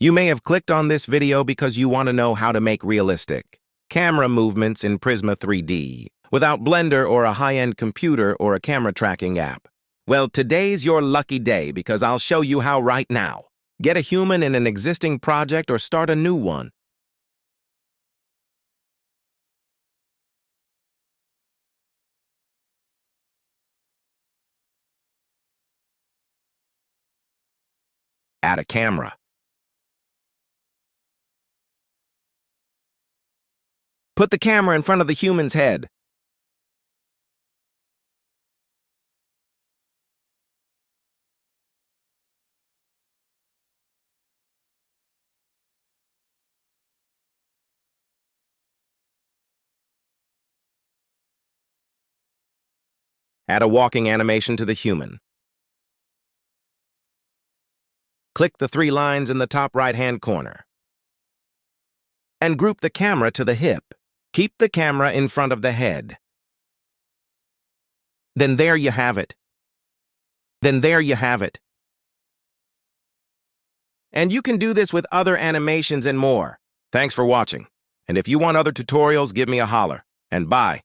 You may have clicked on this video because you want to know how to make realistic camera movements in Prisma3d without Blender or a high-end computer or a camera tracking app. Well, today's your lucky day because I'll show you how right now. Get a human in an existing project or start a new one. Add a camera. Put the camera in front of the human's head. Add a walking animation to the human. Click the 3 lines in the top right-hand corner. And group the camera to the hip. Keep the camera in front of the head. Then there you have it. And you can do this with other animations and more. Thanks for watching. And if you want other tutorials, give me a holler. And bye.